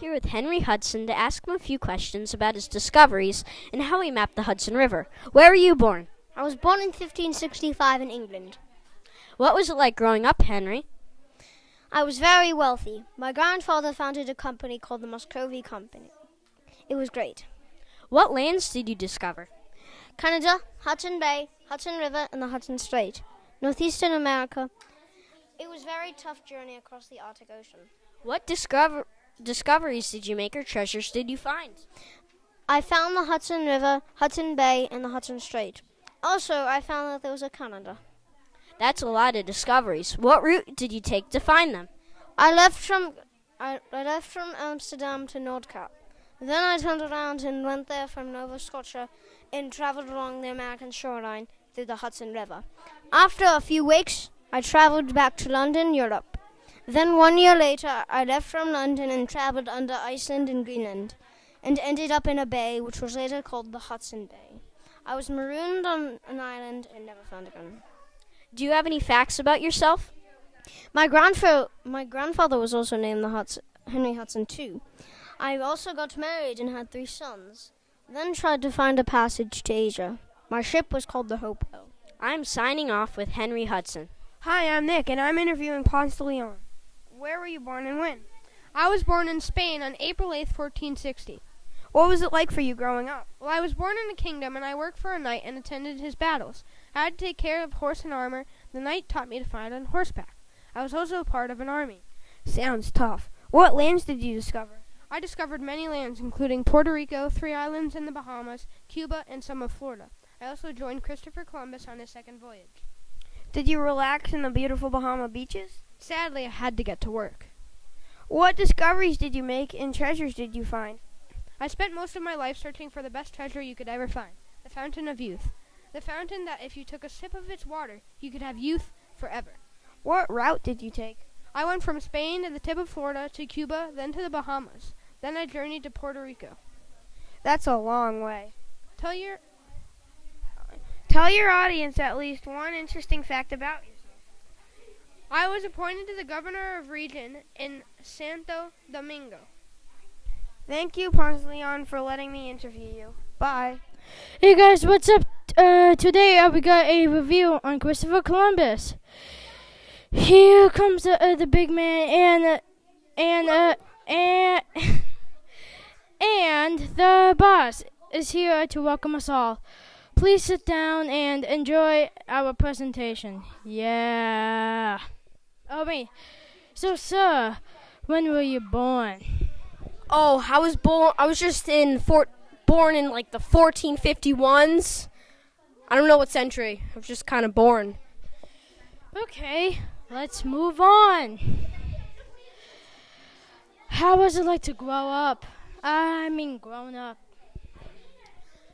here with Henry Hudson to ask him a few questions about his discoveries and how he mapped the Hudson River. Where were you born? I was born in 1565 in England. What was it like growing up, Henry? I was very wealthy. My grandfather founded a company called the Muscovy Company. It was great. What lands did you discover? Canada, Hudson Bay, Hudson River, and the Hudson Strait. Northeastern America. It was a very tough journey across the Arctic Ocean. What discoveries did you make or treasures did you find? I found the Hudson River, Hudson Bay, and the Hudson Strait. Also, I found that there was a Canada. That's a lot of discoveries. What route did you take to find them? I left from Amsterdam to Nordkapp. Then I turned around and went there from Nova Scotia and traveled along the American shoreline through the Hudson River. After a few weeks, I traveled back to London, Europe. Then 1 year later, I left from London and traveled under Iceland and Greenland, and ended up in a bay which was later called the Hudson Bay. I was marooned on an island and never found again. Do you have any facts about yourself? My grandfather was also named Henry Hudson too. I also got married and had 3 sons, then tried to find a passage to Asia. My ship was called the Hope-O. I'm signing off with Henry Hudson. Hi, I'm Nick, and I'm interviewing Ponce de Leon. Where were you born and when? I was born in Spain on April 8th, 1460. What was it like for you growing up? Well, I was born in a kingdom, and I worked for a knight and attended his battles. I had to take care of horse and armor. The knight taught me to fight on horseback. I was also part of an army. Sounds tough. What lands did you discover? I discovered many lands, including Puerto Rico, 3 islands in the Bahamas, Cuba, and some of Florida. I also joined Christopher Columbus on his second voyage. Did you relax in the beautiful Bahama beaches? Sadly, I had to get to work. What discoveries did you make and treasures did you find? I spent most of my life searching for the best treasure you could ever find, the Fountain of Youth. The fountain that if you took a sip of its water, you could have youth forever. What route did you take? I went from Spain to the tip of Florida to Cuba, then to the Bahamas. Then I journeyed to Puerto Rico. That's a long way. Tell your audience at least one interesting fact about yourself. I was appointed to the governor of region in Santo Domingo. Thank you, Ponce de Leon, for letting me interview you. Bye. Hey guys, what's up? Today we got a review on Christopher Columbus. Here comes the big man and the boss is here to welcome us all. Please sit down and enjoy our presentation. Yeah. Oh wait. So sir, when were you born? Oh, I was just born in like the 1451s. I don't know what century. I was just kind of born. Okay, let's move on. How was it like to grow up? Grown up.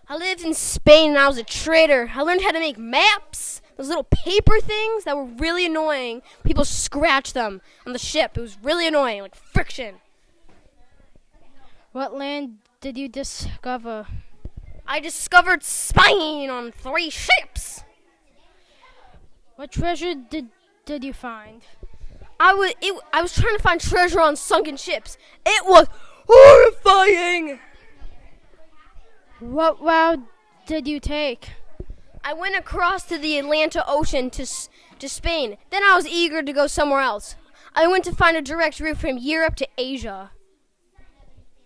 I lived in Spain and I was a trader. I learned how to make maps. Those little paper things that were really annoying. People scratched them on the ship. It was really annoying, like friction. What land did you discover? I discovered Spain on 3 ships. What treasure did you find? I was trying to find treasure on sunken ships. It was horrifying. What route did you take? I went across to the Atlantic Ocean to Spain. Then I was eager to go somewhere else. I went to find a direct route from Europe to Asia.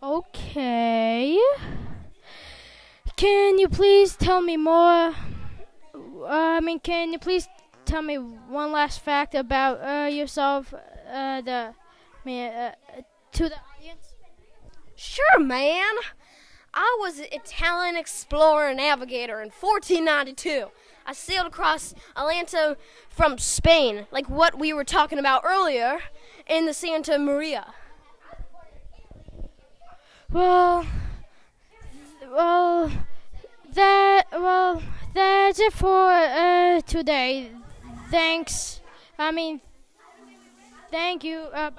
Okay. Can you please tell me more? Can you please tell me one last fact about yourself, to the audience? Sure, man. I was an Italian explorer and navigator in 1492. I sailed across Atlantic from Spain, like what we were talking about earlier, in the Santa Maria. That's it for today. Thanks. Thank you. Bye.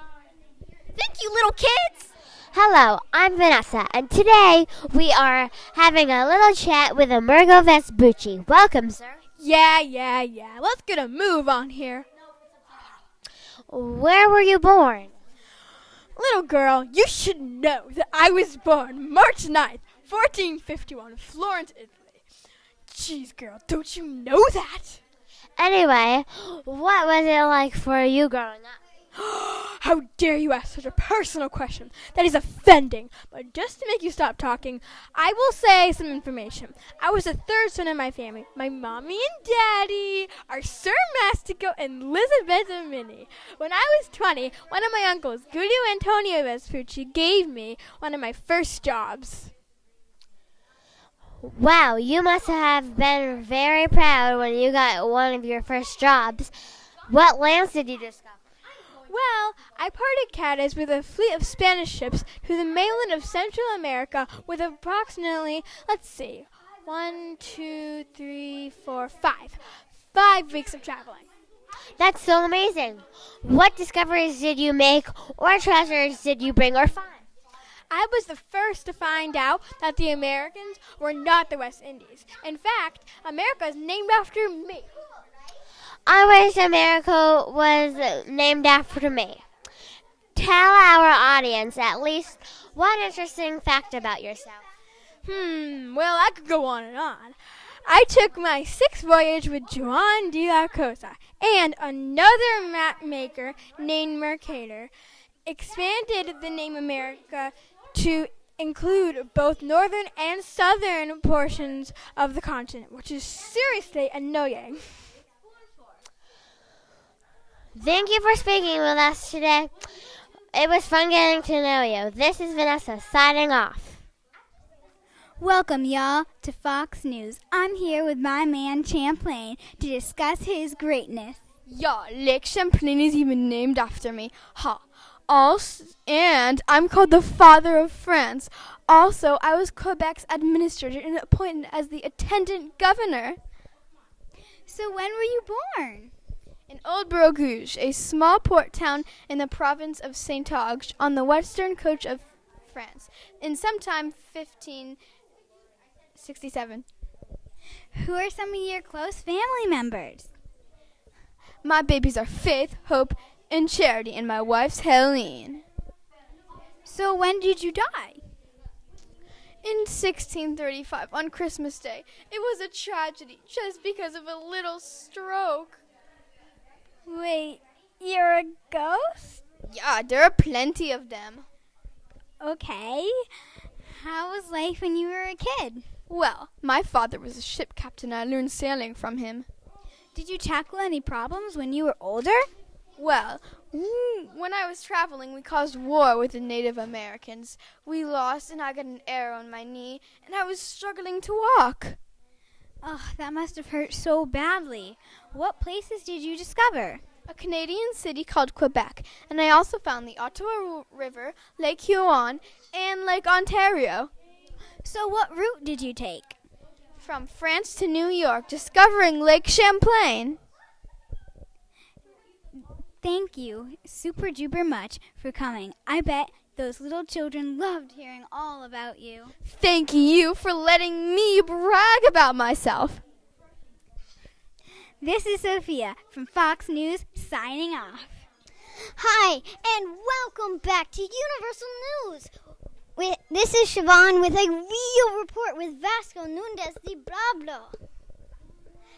Thank you, little kids. Hello, I'm Vanessa, and today we are having a little chat with Amerigo Vespucci. Welcome, sir. Yeah. Let's get a move on here. Where were you born? Little girl, you should know that I was born March 9th, 1451, in Florence, Italy. Jeez, girl, don't you know that? Anyway, what was it like for you growing up? How dare you ask such a personal question? That is offending. But just to make you stop talking, I will say some information. I was the third son in my family. My mommy and daddy are Sir Mastico and Elizabeth and Minnie. When I was 20, one of my uncles, Guido Antonio Vespucci, gave me one of my first jobs. Wow, you must have been very proud when you got one of your first jobs. What lands did you discover? Well, I parted Cadiz with a fleet of Spanish ships to the mainland of Central America with approximately, 5 weeks of traveling. That's so amazing. What discoveries did you make or treasures did you bring or find? I was the first to find out that the Americans were not the West Indies. In fact, America is named after me. I wish America was named after me. Tell our audience at least one interesting fact about yourself. Well, I could go on and on. I took my 6th voyage with Juan de la Cosa and another map maker named Mercator. Expanded the name America to include both northern and southern portions of the continent, which is seriously annoying. Thank you for speaking with us today. It was fun getting to know you. This is Vanessa signing off. Welcome, y'all, to Fox News. I'm here with my man Champlain to discuss his greatness. Yeah, Lake Champlain is even named after me. Ha. And I'm called the Father of France. Also, I was Quebec's administrator and appointed as the attendant governor. So when were you born? In Old Brouage, a small port town in the province of Saint-Auge on the western coast of France, in sometime 1567. Who are some of your close family members? My babies are Faith, Hope, and Charity, and my wife's Helene. So when did you die? In 1635, on Christmas Day. It was a tragedy, just because of a little stroke. Wait, you're a ghost? Yeah, there are plenty of them. Okay. How was life when you were a kid? Well, my father was a ship captain, and I learned sailing from him. Did you tackle any problems when you were older? Well, when I was traveling, we caused war with the Native Americans. We lost, and I got an arrow in my knee, and I was struggling to walk. Oh, that must have hurt so badly. What places did you discover? A Canadian city called Quebec, and I also found the Ottawa River, Lake Huron, and Lake Ontario. So what route did you take? From France to New York, discovering Lake Champlain. Thank you super duper much for coming. I bet those little children loved hearing all about you. Thank you for letting me brag about myself. This is Sophia from Fox News signing off. Hi, and welcome back to Universal News. This is Siobhan with a real report with Vasco Nunez de Brablo.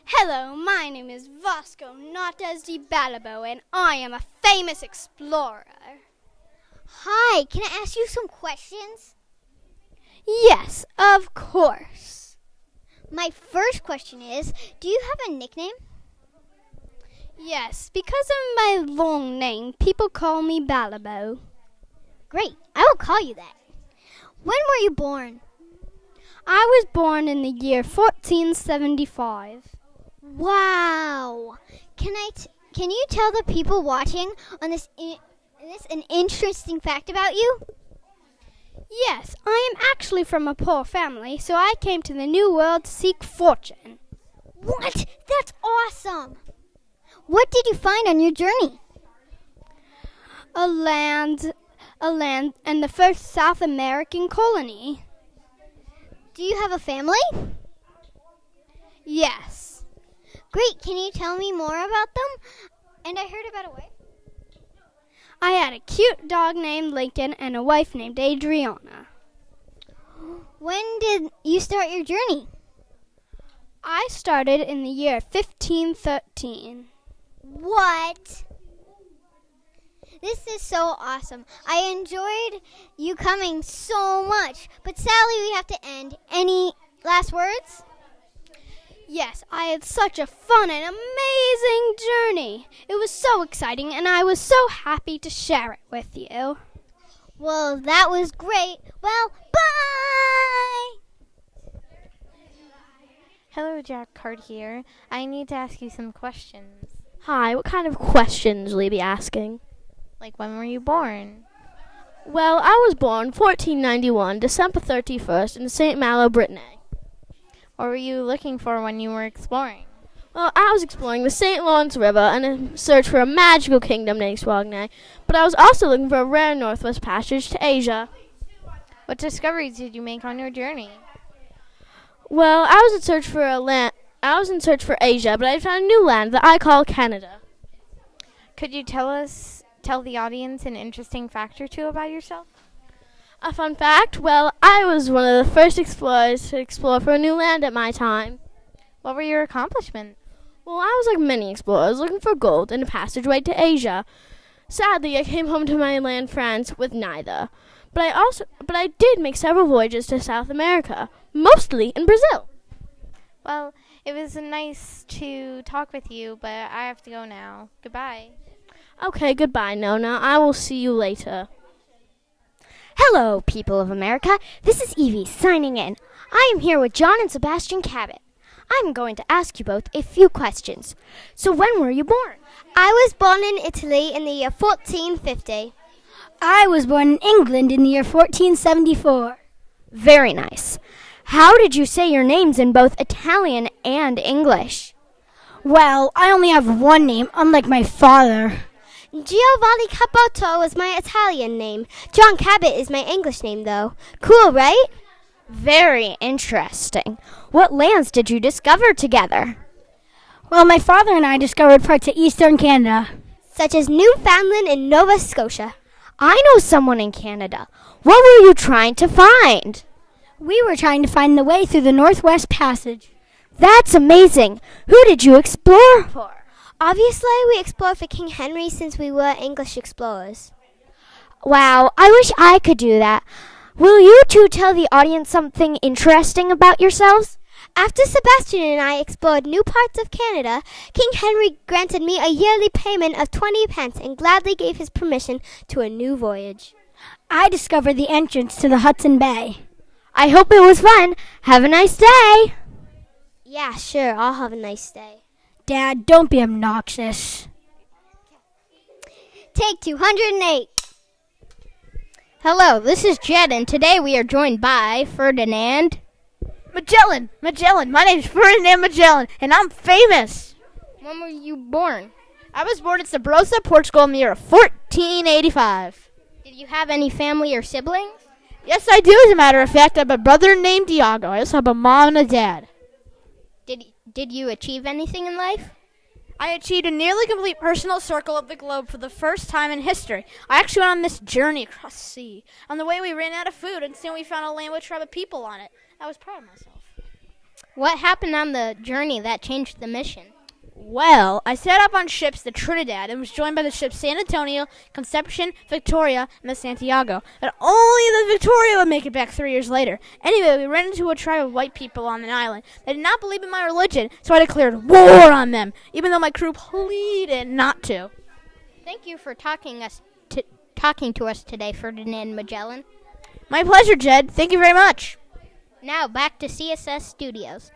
Hello, my name is Vasco Nunez de Balabo, and I am a famous explorer. Hi, can I ask you some questions? Yes, of course. My first question is, do you have a nickname? Yes, because of my long name, people call me Balabo. Great, I will call you that. When were you born? I was born in the year 1475. Wow! Can you tell the people watching on this an interesting fact about you? Yes, I am actually from a poor family, so I came to the New World to seek fortune. What? That's awesome! What did you find on your journey? A land and the first South American colony. Do you have a family? Yes. Great, can you tell me more about them? And I heard about a wife. I had a cute dog named Lincoln and a wife named Adriana. When did you start your journey? I started in the year 1513. What? This is so awesome. I enjoyed you coming so much. But sadly, we have to end. Any last words? Yes, I had such a fun and amazing journey. It was so exciting, and I was so happy to share it with you. Well, that was great. Well, bye! Hello, Jack Card here. I need to ask you some questions. Hi, what kind of questions will you be asking? Like, when were you born? Well, I was born 1491, December 31st, in St. Malo, Brittany. What were you looking for when you were exploring? Well, I was exploring the St. Lawrence River in a search for a magical kingdom named Swagnay, but I was also looking for a rare northwest passage to Asia. What discoveries did you make on your journey? Well, I was in search for Asia, but I found a new land that I call Canada. Could you tell the audience an interesting fact or two about yourself? A fun fact? Well, I was one of the first explorers to explore for a new land at my time. What were your accomplishments? Well, I was like many explorers looking for gold and a passageway to Asia. Sadly, I came home to my land France with neither. But I did make several voyages to South America, mostly in Brazil. Well, it was nice to talk with you, but I have to go now. Goodbye. Okay, goodbye, Nona. I will see you later. Hello, people of America. This is Evie signing in. I am here with John and Sebastian Cabot. I'm going to ask you both a few questions. So when were you born? I was born in Italy in the year 1450. I was born in England in the year 1474. Very nice. How did you say your names in both Italian and English? Well, I only have one name, unlike my father. Giovanni Caboto is my Italian name. John Cabot is my English name, though. Cool, right? Very interesting. What lands did you discover together? Well, my father and I discovered parts of eastern Canada, such as Newfoundland and Nova Scotia. I know someone in Canada. What were you trying to find? We were trying to find the way through the Northwest Passage. That's amazing. Who did you explore for? Obviously, we explored for King Henry since we were English explorers. Wow, I wish I could do that. Will you two tell the audience something interesting about yourselves? After Sebastian and I explored new parts of Canada, King Henry granted me a yearly payment of 20 pence and gladly gave his permission to a new voyage. I discovered the entrance to the Hudson Bay. I hope it was fun. Have a nice day. Yeah, sure. I'll have a nice day. Dad, don't be obnoxious. Take 208. Hello, this is Jed, and today we are joined by Ferdinand Magellan. My name's Ferdinand Magellan, and I'm famous. When were you born? I was born in Sabrosa, Portugal in the year of 1485. Did you have any family or siblings? Yes, I do, as a matter of fact. I have a brother named Diago. I also have a mom and a dad. Did you achieve anything in life? I achieved a nearly complete personal circle of the globe for the first time in history. I actually went on this journey across the sea. On the way, we ran out of food, and soon we found a land with a tribe of people on it. I was proud of myself. What happened on the journey that changed the mission? Well, I set up on ships the Trinidad and was joined by the ships San Antonio, Conception, Victoria, and the Santiago. But only the Victoria would make it back 3 years later. Anyway, we ran into a tribe of white people on an island. They did not believe in my religion, so I declared war on them, even though my crew pleaded not to. Thank you for talking to us today, Ferdinand Magellan. My pleasure, Jed. Thank you very much. Now back to CSS Studios.